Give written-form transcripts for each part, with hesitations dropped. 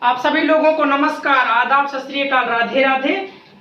आप सभी लोगों को नमस्कार, आदाब, सत श्री अकाल, राधे राधे।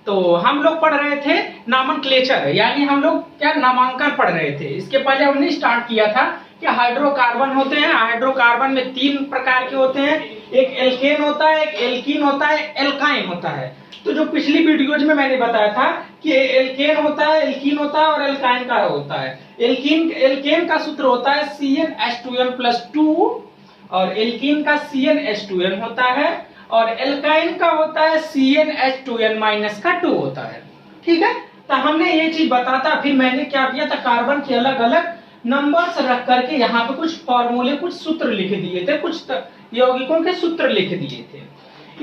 तो हम लोग पढ़ रहे थे नामनक्लेचर, यानी हम लोग क्या नामांकन पढ़ रहे थे। इसके पहले हमने स्टार्ट किया था कि हाइड्रोकार्बन होते हैं। हाइड्रोकार्बन में 3 प्रकार के होते हैं, एक एल्केन होता है, एक एल्कीन होता है, एल्काइन होता है। तो जो पिछली वीडियोज में मैंने बताया था कि एल्केन होता है, एल्कीन होता है और एल्काइन का होता है। एल्केन का सूत्र होता है CnH2n+2 और एल्कीन का CnH2n होता है और एल्काइन का होता है CnH2n-2 होता है। ठीक है, तो हमने ये चीज बताता, फिर मैंने क्या किया था, कार्बन के अलग अलग नंबर्स रख करके यहाँ पे कुछ फॉर्मूले, कुछ सूत्र लिख दिए थे, कुछ यौगिकों के सूत्र लिख दिए थे।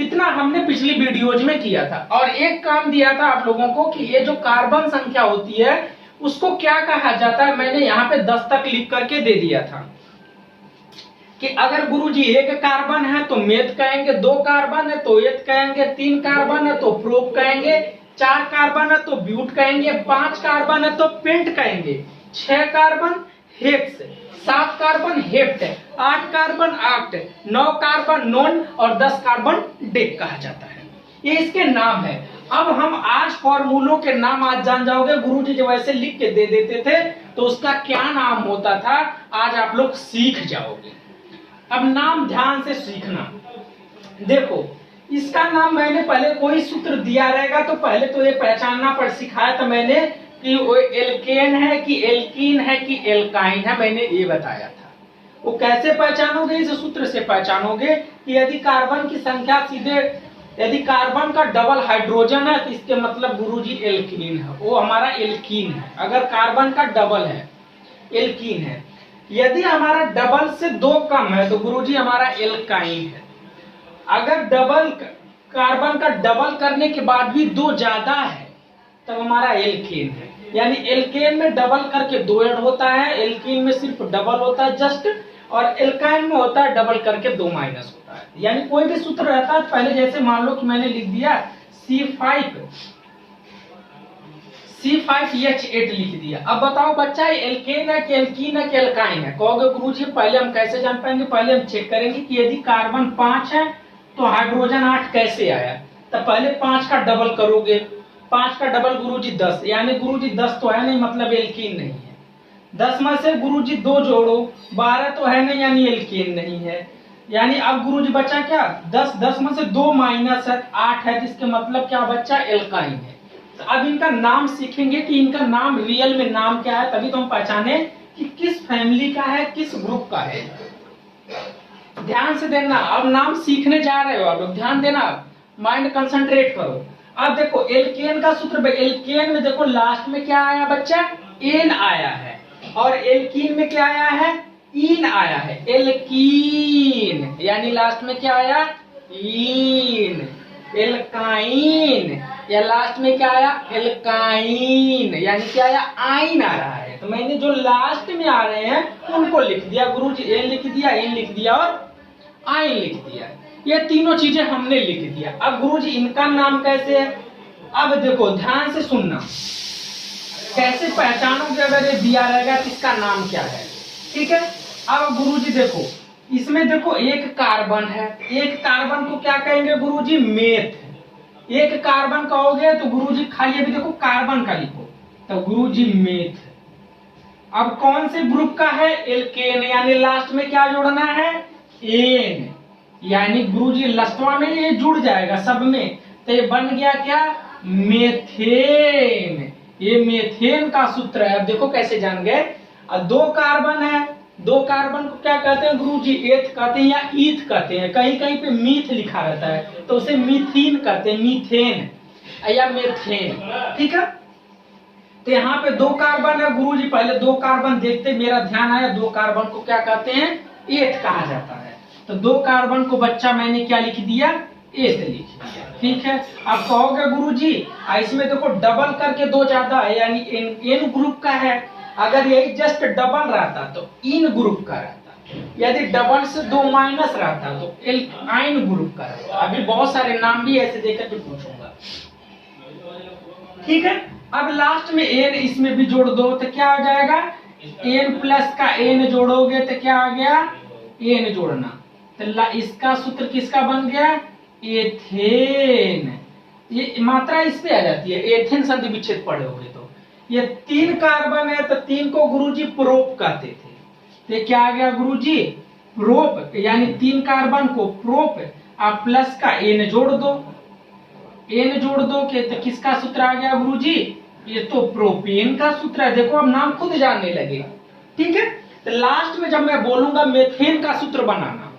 इतना हमने पिछली वीडियोज में किया था। और एक काम दिया था आप लोगों को कि ये जो कार्बन संख्या होती है उसको क्या कहा जाता है, मैंने यहाँ पे 10 तक लिख करके दे दिया था कि अगर गुरुजी 1 कार्बन है तो मेथ कहेंगे, 2 कार्बन है तो एथ कहेंगे, 3 कार्बन है तो प्रोप कहेंगे, 4 कार्बन है तो ब्यूट कहेंगे, 5 कार्बन है तो पेंट कहेंगे, 6 carbon hex, 7 carbon hept, 8 carbon act, 9 carbon non और 10 कार्बन डेक कहा जाता है। ये इसके नाम है। अब हम आज फॉर्मूलों के नाम आज जान जाओगे। गुरुजी जब ऐसे लिख के दे देते थे तो उसका क्या नाम होता था, आज आप लोग सीख जाओगे। अब नाम ध्यान से सीखना। देखो, इसका नाम मैंने पहले कोई सूत्र दिया रहेगा तो पहले तो ये पहचानना पड़ सिखाया था मैंने कि वो एल्केन है कि एल्कीन है कि एल्काइन है, मैंने ये बताया था। वो कैसे पहचानोगे, इस सूत्र से पहचानोगे कि यदि कार्बन की संख्या सीधे, यदि कार्बन का डबल हाइड्रोजन है तो इसके मतलब गुरुजी एल्कीन है, वो हमारा एल्कीन है। अगर कार्बन का डबल है एल्कीन है, यदि हमारा डबल से 2 कम है तो गुरुजी हमारा एल्काइन है। अगर डबल कार्बन का डबल करने के बाद भी 2 ज्यादा है तब हमारा एल्केन है। यानी एल्केन में डबल करके 2 ऐड होता है, एल्कीन में सिर्फ डबल होता है जस्ट, और एल्काइन में होता है डबल करके 2 माइनस होता है। यानी कोई भी सूत्र रहता है पहले, जैसे मान लो कि मैंने लिख दिया C5H8 लिख दिया। अब बताओ बच्चा, एल्केन है कि एल्कीन है कि एल्काइन है? कहोगे गुरुजी पहले हम कैसे जान पाएंगे, पहले हम चेक करेंगे कि यदि कार्बन 5 है तो हाइड्रोजन 8 कैसे आया। तो पहले 5 का डबल करोगे, 5 का डबल गुरुजी 10, यानी गुरुजी 10 तो है नहीं, मतलब एल्कीन नहीं है। 10 में से गुरुजी 2 जोड़ो, 12 तो है नहीं, यानी एल्कीन नहीं है। यानी अब गुरुजी बचा क्या, 10 में से 2 माइनस है 8 है, जिसके मतलब क्या बच्चा, एल्काइन है। तो अब इनका नाम सीखेंगे कि इनका नाम रियल में नाम क्या है, तभी तो हम पहचाने कि किस फैमिली का है, किस ग्रुप का है। ध्यान से देना, अब नाम सीखने जा रहे हो आप लोग, ध्यान देना, माइंड कंसंट्रेट करो। अब देखो एल्केन का सूत्र, एल्केन में देखो लास्ट में क्या आया बच्चा, एन आया है, और एल्कीन में क्या आया है, इन आया है। एल्कीन यानी लास्ट में क्या आया, इन। एल्काइन या लास्ट में क्या आया, एल्काइन, यानी क्या आया, आइन आ रहा है। तो मैंने जो लास्ट में आ रहे हैं उनको लिख दिया गुरुजी, एन लिख दिया, इन लिख दिया और आइन लिख दिया। ये तीनों चीजें हमने लिख दिया। अब गुरुजी इनका नाम कैसे है, अब देखो ध्यान से सुनना, कैसे पहचानोगे अगर ये दिया रहेगा तो इसका नाम क्या है। ठीक है, अब गुरुजी देखो, इसमें देखो 1 कार्बन है, 1 कार्बन को क्या कहेंगे गुरुजी, मेथ। 1 कार्बन कहोगे तो गुरुजी खाली अभी देखो कार्बन का लिखो, तो गुरुजी मेथ। अब कौन से ग्रुप का है, एल्केन, यानी लास्ट में क्या जोड़ना है, एन, यानी गुरुजी लस्तवा में ये जुड़ जाएगा सब में, तो ये बन गया क्या, मेथेन। ये मेथेन का सूत्र है। अब देखो कैसे जान गए। 2 कार्बन है, 2 कार्बन को क्या कहते हैं गुरुजी, एथ कहते हैं या ईथ कहते हैं, कहीं कहीं पे मीथ लिखा रहता है तो उसे मीथीन कहते हैं, मीथेन या मेथेन। ठीक है, तो यहाँ पे 2 कार्बन है गुरुजी, पहले 2 कार्बन देखते, मेरा ध्यान आया, 2 कार्बन को क्या कहते हैं, एथ कहा जाता है। तो 2 कार्बन को बच्चा मैंने क्या लिख दिया, एथ लिख दिया। ठीक है, अब कहोगे गुरुजी इसमें देखो डबल करके 2 ज्यादा है, यानी एन ग्रुप का है। अगर यही जस्ट डबल रहता तो इन ग्रुप का रहता, यदि डबल से 2 माइनस रहता तो एल्काइन ग्रुप का रहता। अभी बहुत सारे नाम भी ऐसे देकर के पूछूंगा। ठीक है, अब लास्ट में एन इसमें भी जोड़ दो तो क्या हो जाएगा, एन प्लस का एन जोड़ोगे तो क्या आ गया, एन जोड़ना, तो इसका सूत्र किसका बन गया? एथेन। ये मात्रा इस पे आ जाती है, एथेन संधि विच्छेद पढ़े होगे तो। ये 3 कार्बन है तो 3 को गुरुजी प्रोप कहते थे। तो क्या आ गया गुरुजी? प्रोप, यानी 3 कार्बन को प्रोप, आप प्लस का एन जोड़ दो, एन जोड़ दो के तो किसका सूत्र आ गया गुरुजी? ये तो प्रोपेन का सूत्र है। देखो अब नाम खुद जानने लगे, ठीक है। तो लास्ट में जब मैं बोलूंगा मेथेन का सूत्र बनाना,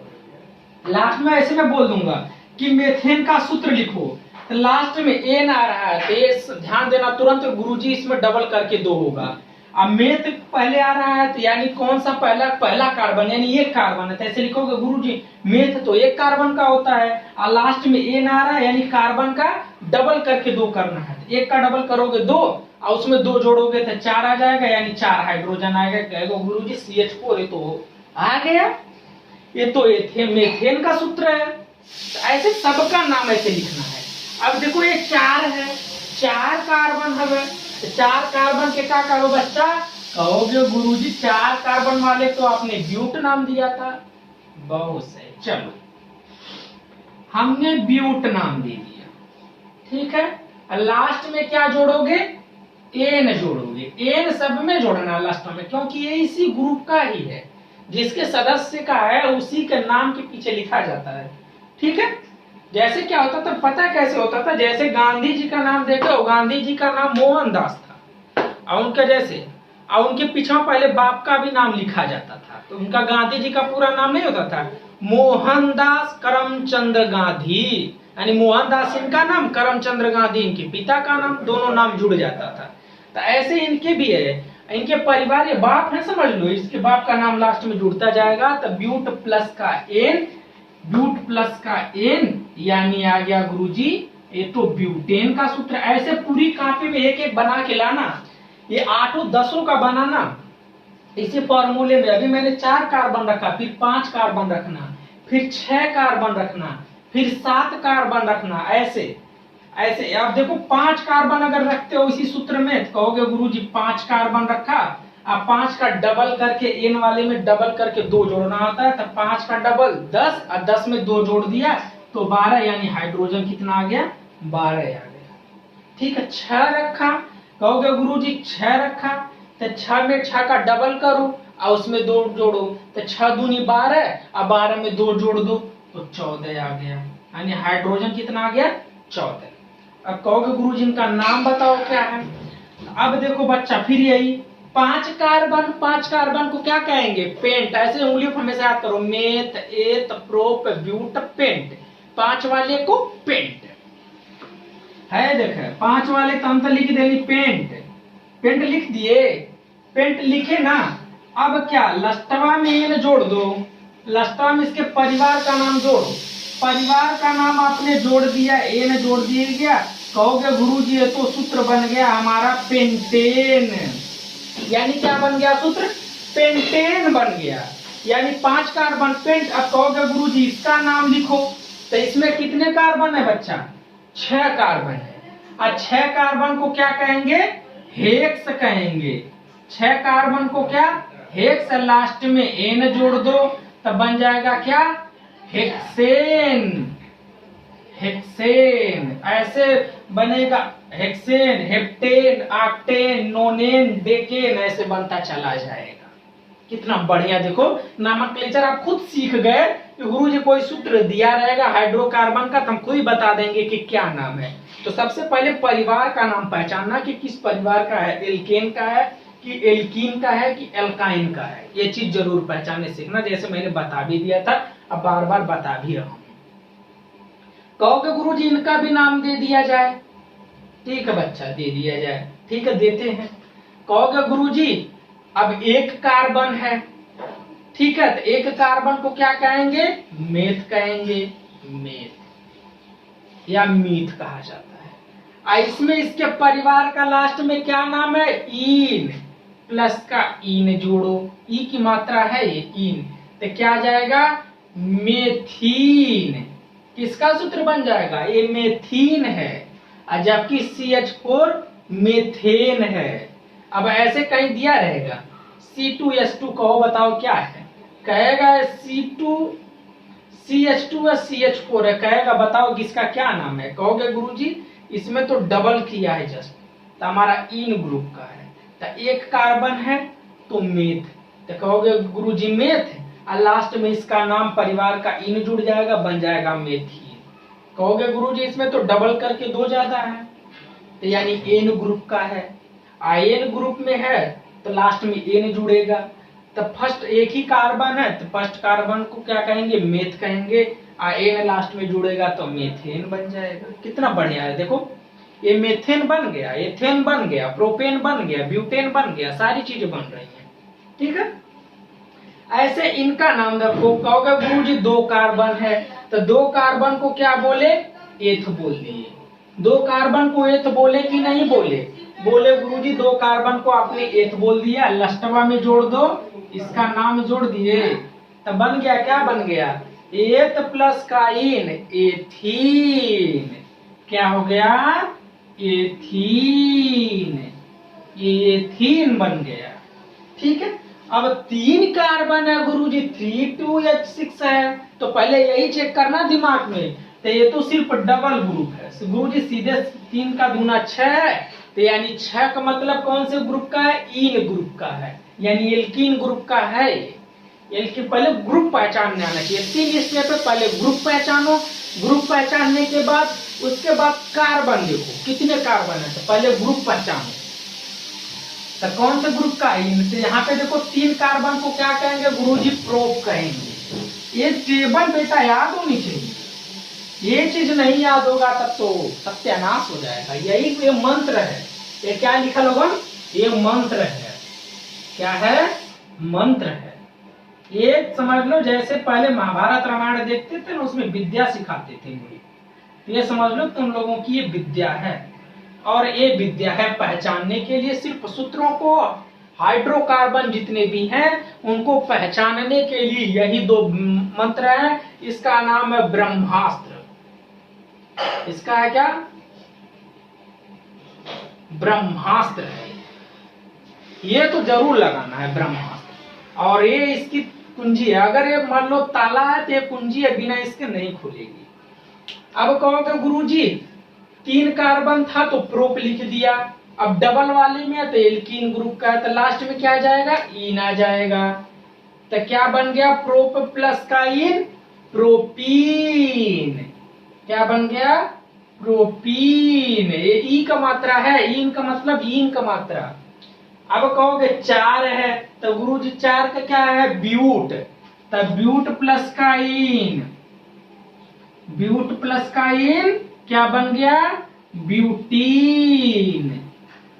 लास्ट में ऐसे मैं बोल दूंगा कि मेथेन का सूत्र लिखो, तो लास्ट में एन आ रहा है तो ये ध्यान देना तुरंत गुरुजी इसमें डबल करके 2 होगा। अब मेथ पहले आ रहा है तो यानी कौन सा पहला कार्बन, यानी 1 कार्बन है, तो ऐसे लिखोगे गुरुजी मेथ तो 1 कार्बन का होता है, और लास्ट में एन आ रहा है यानी कार्बन का डबल करके 2 करना है। 1 का डबल करोगे 2 और उसमें 2 जोड़ोगे तो 4 आ जाएगा, यानी 4 हाइड्रोजन आएगा। कहेगा गुरुजी CH4 है तो आ गया, ये तो मेथेन का सूत्र है। तो ऐसे सबका नाम ऐसे लिखना है। अब देखो ये 4 है, 4 कार्बन है, 4 कार्बन के क्या करो बच्चा? कहोगे गुरुजी 4 कार्बन वाले तो आपने ब्यूट नाम दिया था। बहुत सही, चलो हमने ब्यूट नाम दे दिया, ठीक है। लास्ट में क्या जोड़ोगे? एन जोड़ोगे। एन सब में जोड़ना लास्ट में, क्योंकि ये इसी ग्रुप का ही है, जिसके सदस्य का है उसी के नाम के पीछे लिखा जाता है, ठीक है। जैसे क्या होता था, पता कैसे होता था? जैसे गांधी जी का नाम देखो, गांधी जी का नाम मोहनदास था, और उनके जैसे और उनके पीछे पहले बाप का भी नाम लिखा जाता था, तो उनका गांधी जी का पूरा नाम नहीं होता था, मोहनदास करमचंद गांधी, यानी मोहनदास इनका नाम, करमचंद गांधी इनके पिता का नाम, दोनों नाम जुड़ जाता था। तो ऐसे इनके भी है, इनके परिवार, ये बाप है समझ लो, इसके बाप का नाम लास्ट में जुड़ता जाएगा। तो ब्यूट प्लस का एन, ब्यूट प्लस का एन यानी आ गया गुरुजी ये तो ब्यूटेन का सूत्र। ऐसे पूरी कॉपी में एक एक बना के लाना, ये 8-10 का बनाना इसी फॉर्मूले में। अभी मैंने 4 कार्बन रखा, फिर 5 कार्बन रखना, फिर 6 कार्बन रखना, फिर 7 कार्बन रखना, ऐसे ऐसे। अब देखो 5 कार्बन अगर रखते हो इसी सूत्र में तो कहोगे गुरुजी 5 कार्बन रखा, अब 5 का डबल करके एन वाले में डबल करके 2 जोड़ना होता है, तो 5 का डबल 10 और 10 में 2 जोड़ दिया तो 12, यानी हाइड्रोजन कितना आ गया? 12 आ गया, ठीक है। 6 रखा, कहोगे गुरुजी 6 रखा, तो 6 में 6 का डबल करो और उसमें 2 जोड़ो, तो 6 दूनी 12 और 12 में 2 जोड़ दो तो 14 आ गया, यानी हाइड्रोजन कितना आ गया? 14। अब कहोगे गुरुजी इनका नाम बताओ क्या है? अब देखो बच्चा फिर यही 5 कार्बन को क्या कहेंगे? पेंट। ऐसे उंगलियों को हमेशा याद करो, मेथ, एथ, प्रोप, ब्यूट, पेंट। 5 वाले को पेंट है, देखे 5 वाले तो हम तो लिख देंगे पेंट, पेंट लिख दिए, पेंट लिखे ना। अब क्या लस्टवा में एन जोड़ दो, लस्टवा में इसके परिवार का नाम जोड़ो, परिवार का नाम आपने जोड़ दिया, एन जोड़ दिया गया। कहोगे गुरुजी ये तो सूत्र बन गया हमारा पेंटेन, यानी क्या बन गया सूत्र? पेंटेन बन गया, यानी 5 कार्बन पेंट। अब कहोगे गुरुजी इसका नाम लिखो, तो इसमें कितने कार्बन है बच्चा? 6 कार्बन है, और 6 कार्बन को क्या कहेंगे? हेक्स कहेंगे। 6 कार्बन को क्या? हेक्स। लास्ट में एन जोड़ दो तब बन जाएगा क्या? हेक्सेन। हेक्सेन ऐसे बनेगा, हेक्सेन, हेप्टेन, ऑक्टेन, नोनेन, डेकेन, ऐसे बनता चला जाएगा। कितना बढ़िया। देखो नोमेनक्लेचर आप खुद सीख गए कि गुरुजी कोई सूत्र दिया रहेगा हाइड्रोकार्बन का तो हम खुद ही बता देंगे कि क्या नाम है। तो सबसे पहले परिवार का नाम पहचानना कि किस परिवार का है, एल्केन का है कि एल्कीन का है कि एल्काइन का है, ये चीज जरूर पहचानने सीखना, जैसे मैंने बता भी दिया था, अब बार बार बता भी रहा हूं। कहोगे गुरुजी इनका भी नाम दे दिया जाए, ठीक है बच्चा दे दिया जाए, ठीक है देते हैं। कहोगे गुरुजी अब 1 कार्बन है, ठीक है, तो 1 कार्बन को क्या कहेंगे? मेथ कहेंगे, मेथ या मीथ कहा जाता है। इसमें इसके परिवार का लास्ट में क्या नाम है? ईन, प्लस का ईन जोड़ो, ई की मात्रा है ये ईन, तो क्या आ जाएगा? मेथीन। किसका सूत्र बन जाएगा? ये मेथीन है, और जबकि CH4 मेथेन है। अब ऐसे कहीं दिया रहेगा C2H2, कहो बताओ क्या है? कहेगा CH2 और CH4 है, कहेगा बताओ किसका क्या नाम है, कहोगे गुरुजी इसमें तो डबल किया है जस्ट, तो हमारा इन ग्रुप का है, तो एक कार्बन है तो मेथ, तो कहोगे गुरुजी मेथ, और लास्ट में इसका नाम परिवार का इन जुड़ जाएगा, बन जाएगा मेथीन। कहोगे गुरुजी इसमें तो डबल करके 2 ज्यादा है, तो यानी एन ग्रुप का है। आयन ग्रुप में है तो लास्ट में एन जुड़ेगा, तो फर्स्ट एक ही कार्बन है तो फर्स्ट कार्बन को क्या कहेंगे, मेथ कहेंगे, और एन लास्ट में जुड़ेगा तो मेथेन बन जाएगा। कितना बढ़िया है, देखो ये मेथेन बन गया, एथेन बन गया, प्रोपेन बन गया, ब्यूटेन बन गया, सारी चीजें बन रही हैं। ठीक है, ऐसे इनका नाम रखो। कहोगे गुरुजी 2 कार्बन है, तो 2 कार्बन को क्या बोले, एथ बोल दिए। 2 कार्बन को एथ बोले कि नहीं बोले, बोले गुरुजी 2 कार्बन को आपने एथ बोल दिया, लस्टवा में जोड़ दो, इसका नाम जोड़ दिए, तो बन गया, क्या बन गया, एथ प्लस का इन, एथीन। क्या हो गया, एथीन, एथीन बन गया। ठीक है, अब 3 कार्बन है गुरुजी, 3,2H6 है, तो पहले यही चेक करना दिमाग में, तो ये तो सिर्फ डबल ग्रुप है गुरुजी, सीधे 3 का दूना 6, तो यानी 6 का मतलब कौन से ग्रुप का है, इन ग्रुप का है, यानी एल्कीन ग्रुप का है। एल्कीन पहले ग्रुप पहचानने आना चाहिए, 3 स्टेप पे पहले ग्रुप पहचानो, ग्रुप पहचानने के बाद उसके बाद कार्बन देखो कितने कार्बन है, तो पहले ग्रुप पहचानो, तो कौन से ग्रुप का है, इनसे यहाँ पे देखो 3 कार्बन को क्या कहेंगे गुरुजी, प्रोप कहेंगे। ये टेबल बेटा याद होनी चाहिए, ये चीज नहीं याद होगा तब तो सत्यानाश हो जाएगा। यही ये मंत्र है, ये क्या लिखा होगा, ये मंत्र है, क्या है, मंत्र है। ये समझ लो जैसे पहले महाभारत रामायण देखते थे ना, उसमें विद्या सिखाते थे मुझे, ये समझ लो तुम लोगों की ये विद्या है, और ये विद्या है पहचानने के लिए, सिर्फ सूत्रों को, हाइड्रोकार्बन जितने भी हैं उनको पहचानने के लिए यही 2 मंत्र है। इसका नाम है ब्रह्मास्त्र। इसका है क्या, ब्रह्मास्त्र है, ये तो जरूर लगाना है ब्रह्मास्त्र। और ये इसकी कुंजी है, अगर ये मान लो ताला है तो ये कुंजी है, बिना इसके नहीं खुलेगी। अब कहोगे गुरुजी 3 कार्बन था तो प्रोप लिख दिया, अब डबल वाले में है तो एल्कीन ग्रुप का है, तो लास्ट में क्या आ जाएगा, इन आ जाएगा, तो क्या बन गया, प्रोप प्लस का इन, प्रोपीन। क्या बन गया, प्रोपीन। ये ई का मात्रा है, इन का मतलब इन का मात्रा। अब कहोगे 4 है तो गुरुजी 4 का क्या है, ब्यूट, तो ब्यूट प्लस का इन, ब्यूट प्लस का इन क्या बन गया, ब्यूटीन।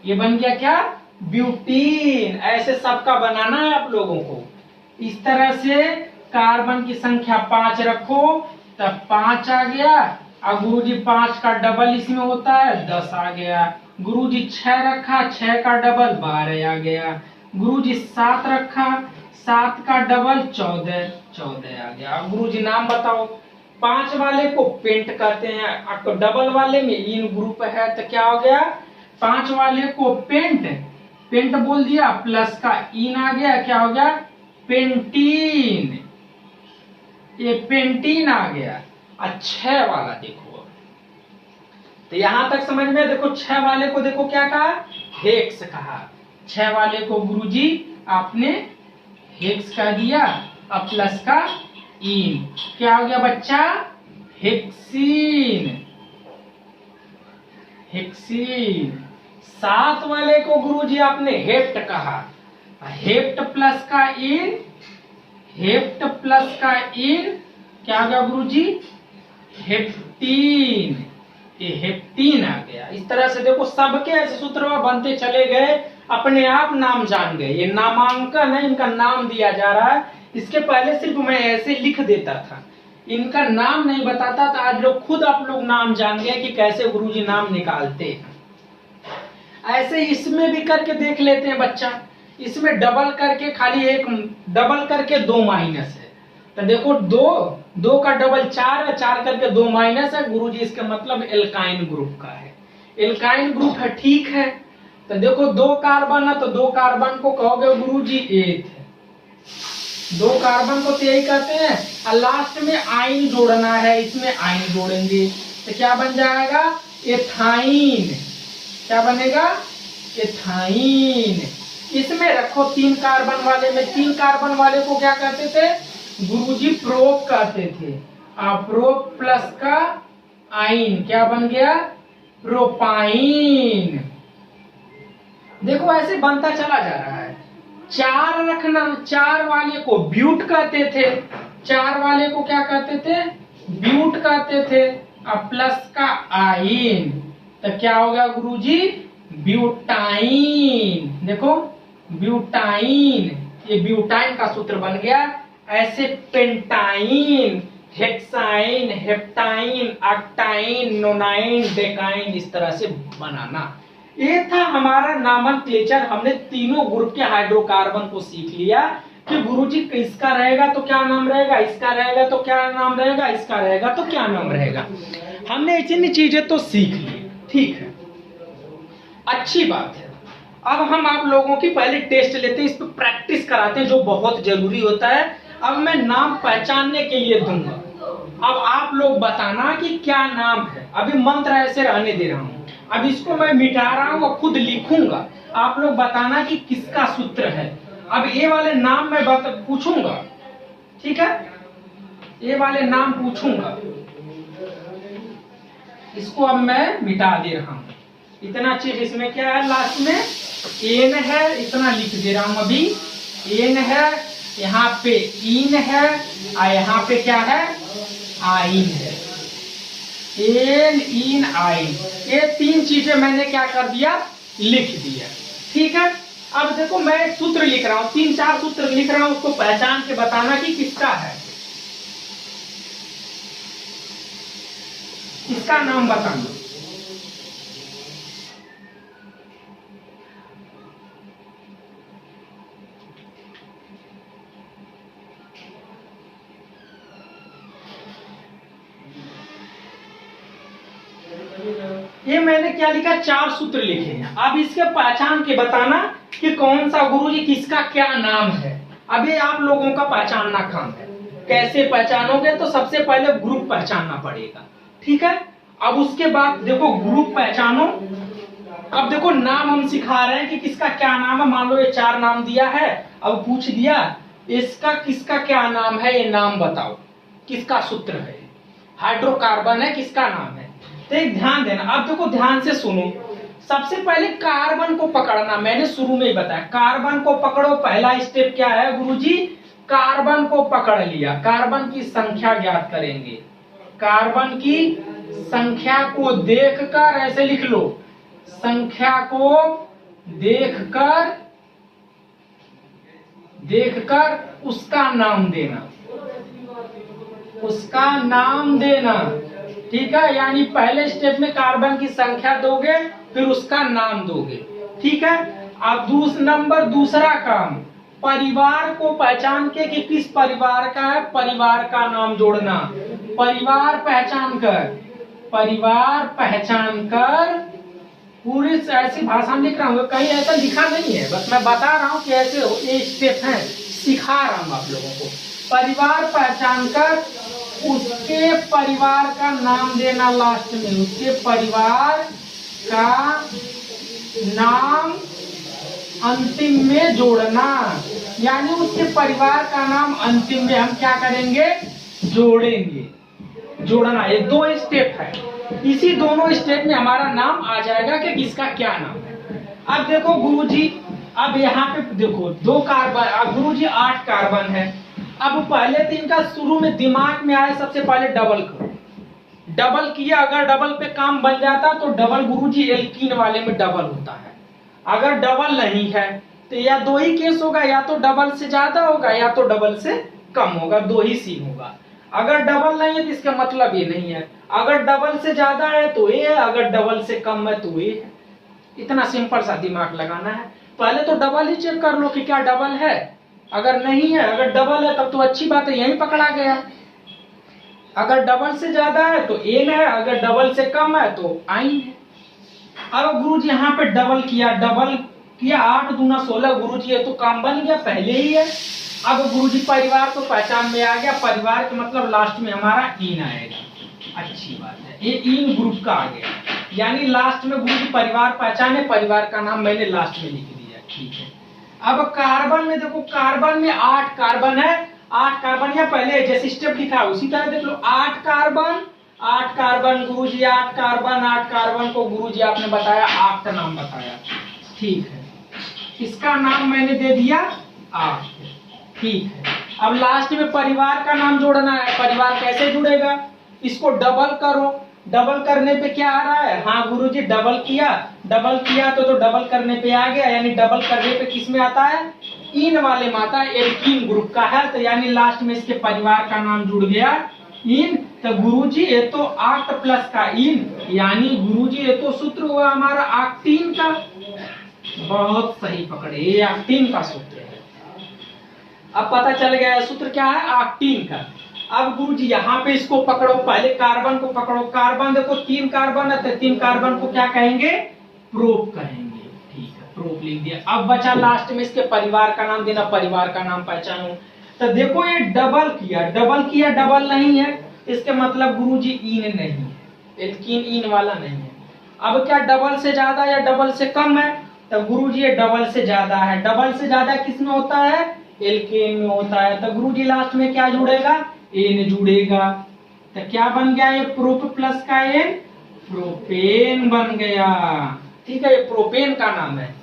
ये बन गया क्या, ब्यूटीन। ऐसे सबका बनाना है आप लोगों को। इस तरह से कार्बन की संख्या 5 रखो, तब 5 आ गया, और गुरुजी 5 का डबल इसमें होता है 10 आ गया। गुरुजी 6 रखा, 6 का डबल 12 आ गया। गुरुजी 7 रखा, 7 का डबल 14 आ गया। अब गुरुजी नाम बताओ, 5 वाले को पेंट करते हैं, आपको डबल वाले में इन ग्रुप है, तो क्या हो गया, 5 वाले को पेंट, पेंट बोल दिया, प्लस का इन आ गया, क्या हो गया, पेंटीन। ये पेंटीन आ गया। 6 वाला देखो, तो यहां तक समझ में, देखो 6 वाले को देखो क्या कहा, हेक्स कहा। 6 वाले को गुरुजी आपने हेक्स कह दिया, अब प्लस का इन, क्या हो गया बच्चा, हेक्सीन, हेक्सीन। 7 वाले को गुरुजी आपने हेप्ट कहा, हेप्ट प्लस का इन, हेप्ट प्लस का इन क्या आ गया गुरुजी, हेप्टीन। ये हेप्टीन आ गया। इस तरह से देखो सबके ऐसे सूत्र बनते चले गए, अपने आप नाम जान गए। ये नामांकन है, इनका नाम दिया जा रहा है। इसके पहले सिर्फ मैं ऐसे लिख देता था, इनका नाम नहीं बताता था। आज लोग खुद आप लोग नाम जान गए कि कैसे गुरुजी नाम निकालते हैं। ऐसे इसमें भी करके देख लेते हैं बच्चा, इसमें डबल करके खाली एक डबल करके 2 माइनस है, तो देखो 2 का डबल 4 है, 4 करके 2 माइनस है, गुरुजी इसका मतलब एल्काइन ग्रुप का है। एल्काइन ग्रुप है, ठीक है। तो देखो 2 कार्बन है, तो 2 कार्बन को कहोगे गुरुजी एथ, 2 कार्बन को तो यही कहते हैं। और लास्ट में आइन जोड़ना है, इसमें आइन जोड़ेंगे तो क्या बन जाएगा, एथाइन। क्या बनेगा, एथाइन। इसमें रखो 3 कार्बन वाले में, 3 कार्बन वाले को क्या कहते थे गुरुजी, प्रोप कहते थे। प्रोप प्लस का आइन क्या बन गया, प्रोपाइन। देखो ऐसे बनता चला जा रहा है। 4 रखना, 4 वाले को ब्यूट कहते थे, 4 वाले को क्या कहते थे, ब्यूट कहते थे। अब प्लस का आइन तो क्या हो गया गुरुजी, ब्यूटाइन। देखो ब्यूटाइन, ये ब्यूटाइन का सूत्र बन गया। ऐसे पेंटाइन, हेक्साइन, हेप्टाइन, ऑक्टाइन, नोनाइन, डेकाइन, इस तरह से बनाना। ये था हमारा नॉमेनक्लेचर। हमने तीनों ग्रुप के हाइड्रोकार्बन को सीख लिया कि गुरुजी इसका रहेगा तो क्या नाम रहेगा, इसका रहेगा तो क्या नाम रहेगा, इसका रहेगा तो क्या नाम रहेगा। हमने इतनी चीजें तो सीख ली, ठीक है, अच्छी बात है। अब हम आप लोगों की पहले टेस्ट लेते हैं, इस पर प्रैक्टिस कराते हैं जो बहुत जरूरी होता है। अब मैं नाम पहचानने के लिए दूंगा, अब आप लोग बताना कि क्या नाम है। अभी मंत्र ऐसे रहने दे रहा हूँ, अब इसको मैं मिटा रहा हूँ और खुद लिखूंगा, आप लोग बताना कि किसका सूत्र है। अब ये वाले नाम मैं पूछूंगा, ठीक है, ये वाले नाम पूछूंगा, इसको अब मैं मिटा दे रहा हूँ। इतना चीज इसमें क्या है, लास्ट में एन है, इतना लिख दे रहा हूं अभी। एन है, यहाँ पे इन है, और यहाँ पे क्या है, आइन है। एन, इन, आइन, ये 3 चीजें मैंने क्या कर दिया, लिख दिया, ठीक है। अब देखो मैं एक सूत्र लिख रहा हूँ, 3-4 सूत्र लिख रहा हूँ, उसको पहचान के बताना कि किसका है, इसका नाम बताना। ये मैंने क्या लिखा, 4 सूत्र लिखे हैं। अब इसके पहचान के बताना कि कौन सा गुरुजी किसका क्या नाम है। अब ये आप लोगों का पहचानना काम है। कैसे पहचानोगे, तो सबसे पहले ग्रुप पहचानना पड़ेगा, ठीक है। अब उसके बाद देखो ग्रुप पहचानो। अब देखो नाम हम सिखा रहे हैं कि किसका क्या नाम है। मान लो ये 4 नाम दिया है, अब पूछ दिया इसका किसका क्या नाम है, ये नाम बताओ, किसका सूत्र है, हाइड्रोकार्बन है, किसका नाम है। तो एक ध्यान देना, अब देखो ध्यान से सुनो। सबसे पहले कार्बन को पकड़ना, मैंने शुरू में ही बताया, कार्बन को पकड़ो। पहला स्टेप क्या है गुरुजी, कार्बन को पकड़ लिया, कार्बन की संख्या ज्ञात करेंगे। कार्बन की संख्या को देखकर, ऐसे लिख लो, संख्या को देखकर उसका नाम देना, उसका नाम देना, ठीक है। यानी पहले स्टेप में कार्बन की संख्या दोगे, फिर उसका नाम दोगे, ठीक है। अब दूसरा काम, परिवार को पहचान के कि किस परिवार का है, परिवार का नाम जोड़ना। परिवार पहचान कर पूरी ऐसी भाषा में लिख रहा हूँ, कहीं ऐसा लिखा नहीं है, बस मैं बता रहा हूँ कि ऐसे ये स्टेप है, सिखा रहा हूँ आप लोगों को। परिवार पहचान कर उसके परिवार का नाम देना, लास्ट में उसके परिवार का नाम अंतिम में जोड़ना। यानी उसके परिवार का नाम अंतिम में हम क्या करेंगे, जोड़ेंगे, जोड़ना। ये 2 स्टेप है, इसी दोनों स्टेप में हमारा नाम आ जाएगा कि किसका क्या नाम है। अब देखो गुरुजी, अब यहाँ पे देखो 2 कार्बन, अब गुरुजी 8 कार्बन है। अब पहले 3 का शुरू में दिमाग में आए, सबसे पहले डबल करो, डबल किया, अगर डबल पे काम बन जाता तो डबल गुरुजी एल्कीन वाले में डबल होता है। अगर डबल नहीं है तो या 2 ही केस होगा, या तो डबल से ज्यादा होगा या तो डबल से कम होगा, 2 ही सीन होगा। अगर डबल नहीं है तो इसका मतलब ये नहीं है, अगर डबल से ज्यादा है तो ये, अगर डबल से कम है तो ये है। इतना सिंपल सा दिमाग लगाना है। पहले तो डबल ही चेक कर लो कि क्या डबल है, अगर नहीं है, अगर डबल है तब तो अच्छी बात है, यही पकड़ा गया। अगर डबल से ज्यादा है तो एन है, अगर डबल से कम है तो आइन है। अब गुरुजी यहाँ पे डबल किया 8 दूना 16, गुरुजी ये तो काम बन गया, पहले ही है। अब गुरुजी परिवार तो पहचान में आ गया, परिवार का मतलब लास्ट में हमारा इन आएगा। अच्छी बात है, ये इन ग्रुप का आ गया, यानी लास्ट में गुरुजी परिवार पहचाने, परिवार का नाम मैंने लास्ट में लिख दिया। ठीक है, अब कार्बन में देखो, कार्बन में 8 कार्बन है, 8 कार्बन या पहले जैसे स्टेप लिखा है उसी तरह देख लो, 8 कार्बन, 8 कार्बन गुरुजी, 8 कार्बन, 8 कार्बन को गुरुजी आपने बताया 8 का नाम बताया। ठीक है, इसका नाम मैंने दे दिया 8। ठीक है, अब लास्ट में परिवार का नाम जोड़ना है। परिवार कैसे जुड़ेगा, इसको डबल करो, डबल करने पे क्या आ रहा है, हाँ गुरुजी डबल किया, डबल किया तो डबल करने पे आ गया, यानी डबल करने पे किस में आता है, इन वाले में आता है, एल्कीन ग्रुप का है, तो यानी लास्ट में इसके परिवार का नाम जुड़ गया इन। तो गुरुजी ये तो 8 प्लस का इन, यानी गुरुजी ये तो सूत्र हुआ हमारा आक्टीन का। बहुत सही पकड़े, ये आक्टीन का सूत्र है। अब पता चल गया सूत्र क्या है, आक्टीन का। अब गुरुजी यहाँ पे इसको पकड़ो, पहले कार्बन को पकड़ो, कार्बन देखो 3 कार्बन है, तो 3 कार्बन को क्या कहेंगे, प्रोप कहेंगे। ठीक है, प्रोप लिख दिया। अब बचा लास्ट में इसके परिवार का नाम देना, परिवार का नाम पहचानो। तो देखो ये डबल किया, डबल किया, डबल नहीं है, इसके मतलब गुरुजी इन नहीं है, एल्कीन इन वाला नहीं है। अब क्या डबल से ज्यादा या डबल से कम है, तो गुरुजी ये डबल से ज्यादा है। डबल से ज्यादा किस में होता है, एल्केन में होता है, तो गुरुजी लास्ट में क्या जुड़ेगा, एन जुड़ेगा। तो क्या बन गया, ये प्रोप प्लस का एन प्रोपेन बन गया। ठीक है, ये प्रोपेन का नाम है।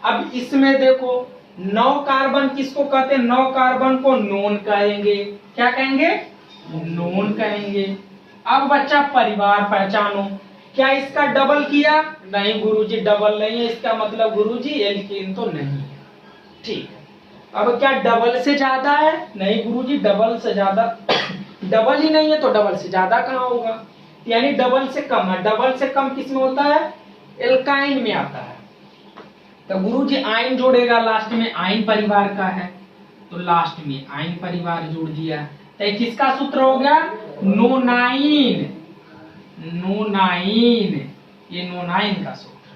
अब इसमें देखो 9 कार्बन किसको कहते हैं, 9 कार्बन को नोन कहेंगे। क्या कहेंगे, नोन कहेंगे। अब बच्चा परिवार पहचानो, क्या इसका डबल किया, नहीं गुरुजी डबल नहीं है, इसका मतलब गुरुजी एल्कीन तो नहीं है। ठीक है, अब क्या डबल से ज्यादा है, नहीं गुरुजी डबल से ज्यादा, डबल ही नहीं है तो डबल से ज्यादा कहाँ होगा, यानी डबल से कम है। डबल से कम किस में होता है, एल्काइन में आता है। तो गुरुजी आइन जोड़ेगा, लास्ट में आइन परिवार का है, तो लास्ट में आइन परिवार जोड़ दिया। तो किसका सूत्र हो गया, नोनाइन, नोनाइन, ये नोनाइन का सूत्र।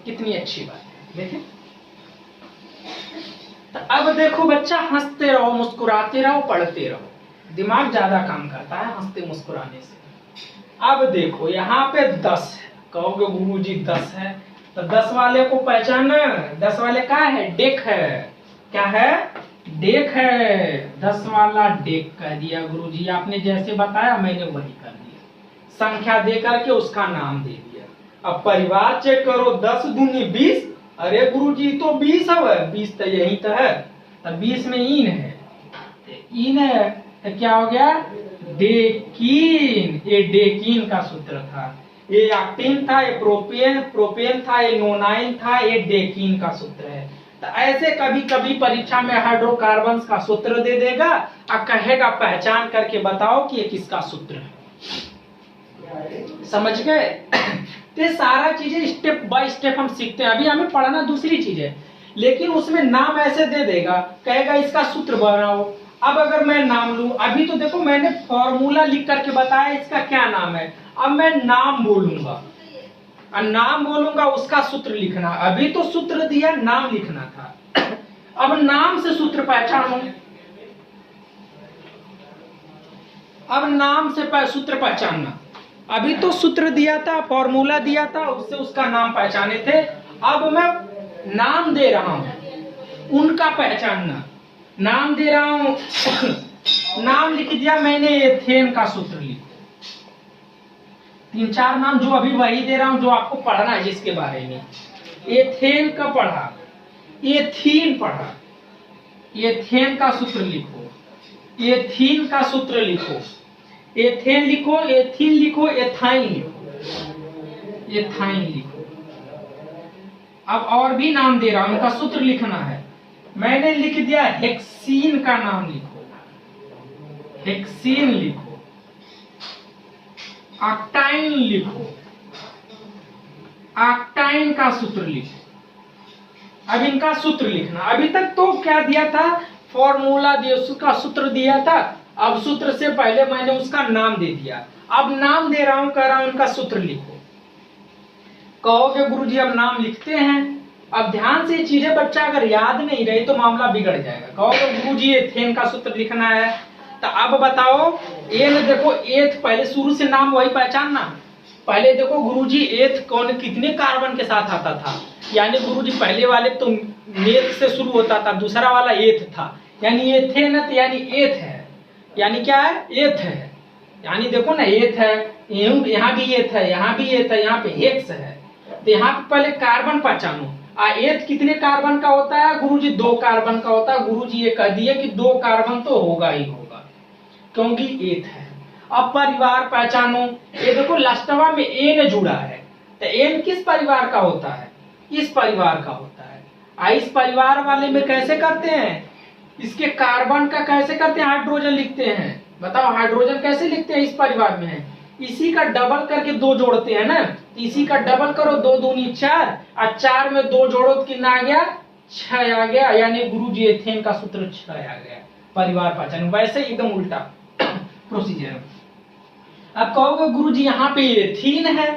कितनी अच्छी बात है, देखें। तो अब देखो बच्चा, हंसते रहो, मुस्कुराते रहो, पढ़ते रहो, दिमाग ज्यादा काम करता है हंसते मुस्कुराने से। अब देखो यहाँ पे 10 है, कहोगे गुरुजी 10 है, तो 10 वाले को पहचाना, 10 वाले क्या है, डेक है। क्या है, डेक है, 10 वाला डेक कह दिया गुरुजी, आपने जैसे बताया मैंने वही कर दिया, संख्या दे करके उसका नाम दे दिया। अब परिवार चेक करो, 10 दूनी 20, अरे गुरुजी तो 20 है, 20 तो यही तो है, तो 20 में इन है, इन है तो क्या हो गया, डेकीन। ये डेकीन का सूत्र था, ये एक्टिन था, ये प्रोपेन, प्रोपेन था, ये नोनाइन था, ये डेकीन का सूत्र है। तो ऐसे कभी कभी परीक्षा में हाइड्रोकार्बन का सूत्र दे देगा और कहेगा पहचान करके बताओ कि ये किसका सूत्र है। समझ गए। तो सारा चीजें स्टेप बाय स्टेप हम सीखते हैं। अभी हमें पढ़ना दूसरी चीज है, लेकिन उसमें नाम ऐसे दे देगा, कहेगा इसका सूत्र बनाओ। अब अगर मैं नाम लूं, अभी तो देखो मैंने फॉर्मूला लिख करके बताया इसका क्या नाम है, अब मैं नाम बोलूंगा और नाम बोलूंगा उसका सूत्र लिखना। अभी तो सूत्र दिया, नाम लिखना था, अब नाम से सूत्र पहचानो। अब नाम से सूत्र पहचानना, अभी तो सूत्र दिया था, फॉर्मूला दिया था, उससे उसका नाम पहचाने थे। अब मैं नाम दे रहा हूं, उनका पहचानना। नाम दे रहा हूं, नाम लिख दिया मैंने, एथेन का सूत्र लिखो। 3-4 नाम जो अभी वही दे रहा हूं जो आपको पढ़ना है जिसके बारे में। एथेन का पढ़ा, एथीन पढ़ा, एथेन का सूत्र लिखो, एथीन का सूत्र लिखो, एथेन लिखो, एथीन लिखो, एथाइन लिखो, एथाइन लिखो। अब और भी नाम दे रहा हूं, उनका सूत्र लिखना है। मैंने लिख दिया हेक्सीन का नाम लिखो, हेक्सीन लिखो, ऑक्टाइन लिखो, ऑक्टाइन का सूत्र लिखो। अब इनका सूत्र लिखना। अभी तक तो क्या दिया था, फॉर्मूला दिया, उसका सूत्र दिया था। अब सूत्र से पहले मैंने उसका नाम दे दिया, अब नाम दे रहा हूं, कह रहा हूं उनका सूत्र लिखो। कहोगे गुरुजी अब नाम लिखते हैं, अब ध्यान से चीजें बच्चा अगर याद नहीं रही तो मामला बिगड़ जाएगा। कहो तो गुरुजी एथेन का सूत्र लिखना है, तो अब बताओ एन देखो, एथ पहले शुरू से नाम वही पहचानना। पहले देखो गुरुजी एथ कौन कितने कार्बन के साथ आता था, यानी गुरुजी पहले वाले तो मेथ से शुरू होता था, दूसरा वाला एथ था, यानी एथेन यानी एथ है, यानी क्या है एथ है, यानी देखो ना एथ है, यहाँ भी एथ है, यहाँ भी एथ है, यहाँ पे हेक्स है। तो यहाँ पे पहले कार्बन पहचानो। एथ कितने कार्बन का होता है गुरुजी? 2 कार्बन का होता है। गुरुजी ये कह दिए कि 2 कार्बन तो होगा ही होगा, क्योंकि एथ है। अब परिवार पहचानो। ये देखो लास्टवा में एन जुड़ा है, तो एन किस परिवार का होता है? इस परिवार का होता है। इस परिवार वाले में कैसे करते हैं? इसके कार्बन का कैसे करते हैं? हाइड्रोजन लिखते हैं। बताओ हाइड्रोजन कैसे लिखते हैं? इस परिवार में है, इसी का डबल करके 2 जोड़ते हैं ना, इसी का डबल करो, 2 दूनी 4, और 4 में 2 जोड़ो तो कितना आ गया? 6 आ गया, यानी गुरुजी एथेन का सूत्र 6 आ गया। परिवार पहचान वैसे एकदम उल्टा प्रोसीजर। अब कहोगे गुरुजी यहाँ पे एथीन है,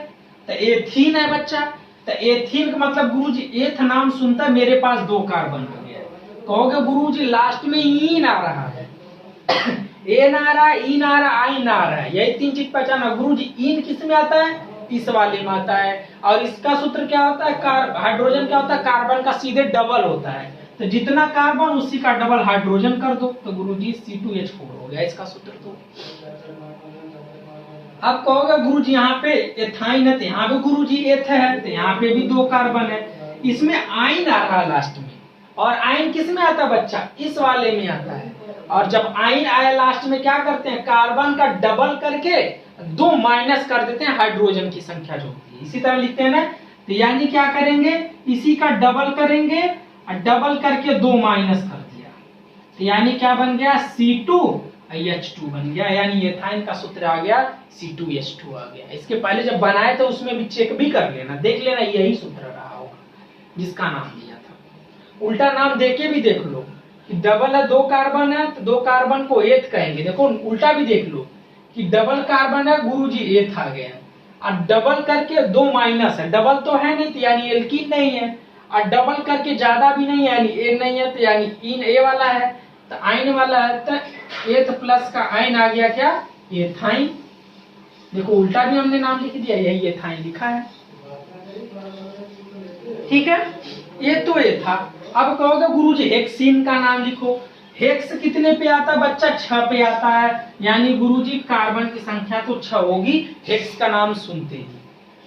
तो एथीन है बच्चा, तो एथीन का मतलब गुरुजी एथ नाम सुनता मेरे पास 2 कार्बन हो गया। कहोगे गुरुजी लास्ट में ईन आ रहा है, एन आ रहा है, इन आ रहा है, आइन आ रहा है, यही 3 चीज पहचाना। गुरुजी इन किस में आता है? इस वाले में आता है। और इसका सूत्र क्या होता है? हाइड्रोजन क्या होता है? कार्बन का सीधे डबल होता है, तो जितना कार्बन उसी का डबल हाइड्रोजन कर दो, तो गुरुजी C2H4 हो गया इसका सूत्र। तो अब कहोगे गुरुजी यहाँ पे एथाइन है, तो यहाँ पे गुरुजी एथ है, तो यहाँ पे भी 2 कार्बन है, इसमें आइन आ रहा है लास्ट में। और आइन किस में आता है बच्चा? इस वाले में आता है। और जब आइन आया लास्ट में क्या करते हैं? कार्बन का डबल करके 2 माइनस कर देते हैं, हाइड्रोजन की संख्या जो होती है इसी तरह लिखते हैं ना। तो यानी क्या करेंगे? इसी का डबल करेंगे और डबल करके 2 माइनस कर दिया, तो यानी क्या बन गया? C2H2 बन गया, यानी एथाइन का सूत्र आ गया C2H2 आ गया। इसके पहले जब बनाए तो उसमें भी चेक भी कर लेना, देख लेना यही सूत्र रहा होगा जिसका नाम दिया था। उल्टा नाम देके भी देख लो कि डबल है, 2 कार्बन है, तो 2 कार्बन को एथ कहेंगे। देखो उल्टा भी देख लो कि डबल कार्बन है, गुरुजी एथ आ गया, और डबल करके 2 माइनस है, डबल तो है नहीं, तो यानी एल्कीन नहीं है, और डबल करके ज्यादा भी नहीं है, यानी ए नहीं है, तो यानी इन ए वाला है, तो आइन वाला है, तो एथ प्लस का आइन आ गया क्या? एथाइन। देखो उल्टा भी हमने नाम लिख दिया, यही एथाइन लिखा है। ठीक है, ये तो ये था। अब कहोगे गुरुजी हेक्सीन का नाम लिखो। हेक्स कितने पे आता है बच्चा? 6 पे आता है, यानी गुरुजी कार्बन की संख्या तो 6 होगी हेक्स का नाम सुनते ही।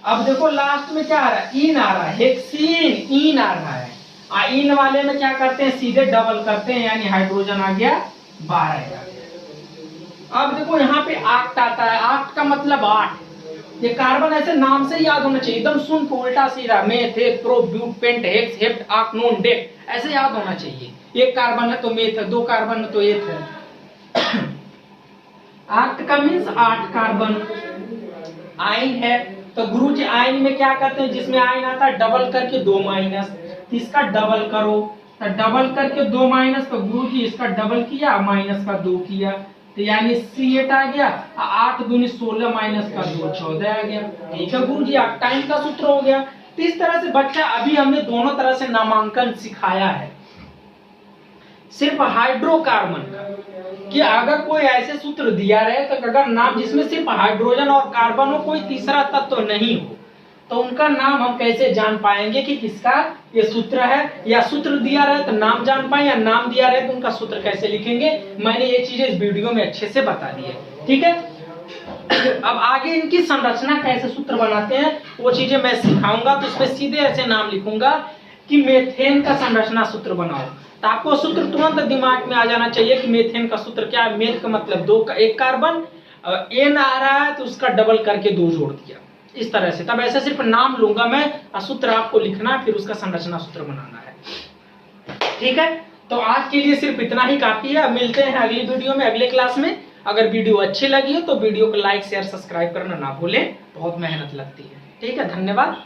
अब देखो लास्ट में क्या आ रहा है? इन आ रहा है, हेक्सीन इन आ रहा है। इन वाले में क्या करते हैं? सीधे डबल करते हैं, यानी हाइड्रोजन आ गया 12। अब देखो यहाँ पे आक्ट आता है, आक्ट का मतलब 8। ये कार्बन ऐसे नाम से याद होना चाहिए, एकदम सुन के उल्टा सीधा meth, pro, but, pent, hex, hept, आर्क, नोन, डेक, ऐसे याद होना चाहिए। 1 कार्बन है तो मेथ है, 2 कार्बन है तो एथ है। आक्ट का मीन्स 8 कार्बन। आइन है तो गुरुजी आइन में क्या करते हैं? जिसमें आइन आता है डबल करके 2 माइनस, इसका डबल करो, तो डबल करके 2 माइनस, तो गुरुजी इसका डबल किया, माइनस का 2 किया, तो यानी C8 आ गया, 8 दूनी 16 माइनस का 2 14 आ गया। ठीक है गुरुजी, आक्टाइन का सूत्र हो गया। तो इस तरह से बच्चा अभी हमने दोनों तरह से नामांकन सिखाया है। सिर्फ हाइड्रोकार्बन का कि अगर कोई ऐसे सूत्र दिया रहे तो अगर नाम जिसमें सिर्फ हाइड्रोजन और कार्बन हो, कोई तीसरा तत्व तो नहीं हो, तो उनका नाम हम कैसे जान पाएंगे कि किसका ये सूत्र है? या सूत्र दिया रहे तो नाम जान पाए, या नाम दिया रहे तो उनका सूत्र कैसे लिखेंगे? मैंने ये चीजें इस वीडियो में अच्छे से बता दी है। ठीक है, अब आगे इनकी संरचना कैसे सूत्र बनाते हैं वो चीजें मैं सिखाऊंगा। तो उसमें सीधे ऐसे नाम लिखूंगा कि मेथेन का संरचना सूत्र बनाओ, तो आपको सूत्र तुरंत दिमाग में आ जाना चाहिए कि मेथेन का सूत्र क्या है। मेथ का मतलब 2 का 1 कार्बन, एन आ रहा है तो उसका डबल करके 2 जोड़ दिया, इस तरह से। तब ऐसे सिर्फ नाम लूंगा मैं, सूत्र आपको लिखना, फिर उसका संरचना सूत्र बनाना है। ठीक है, तो आज के लिए सिर्फ इतना ही काफी है। मिलते हैं अगली वीडियो में, अगले क्लास में। अगर वीडियो अच्छी लगी हो तो वीडियो को लाइक, शेयर, सब्सक्राइब करना ना भूलें, बहुत मेहनत लगती है। ठीक है, धन्यवाद।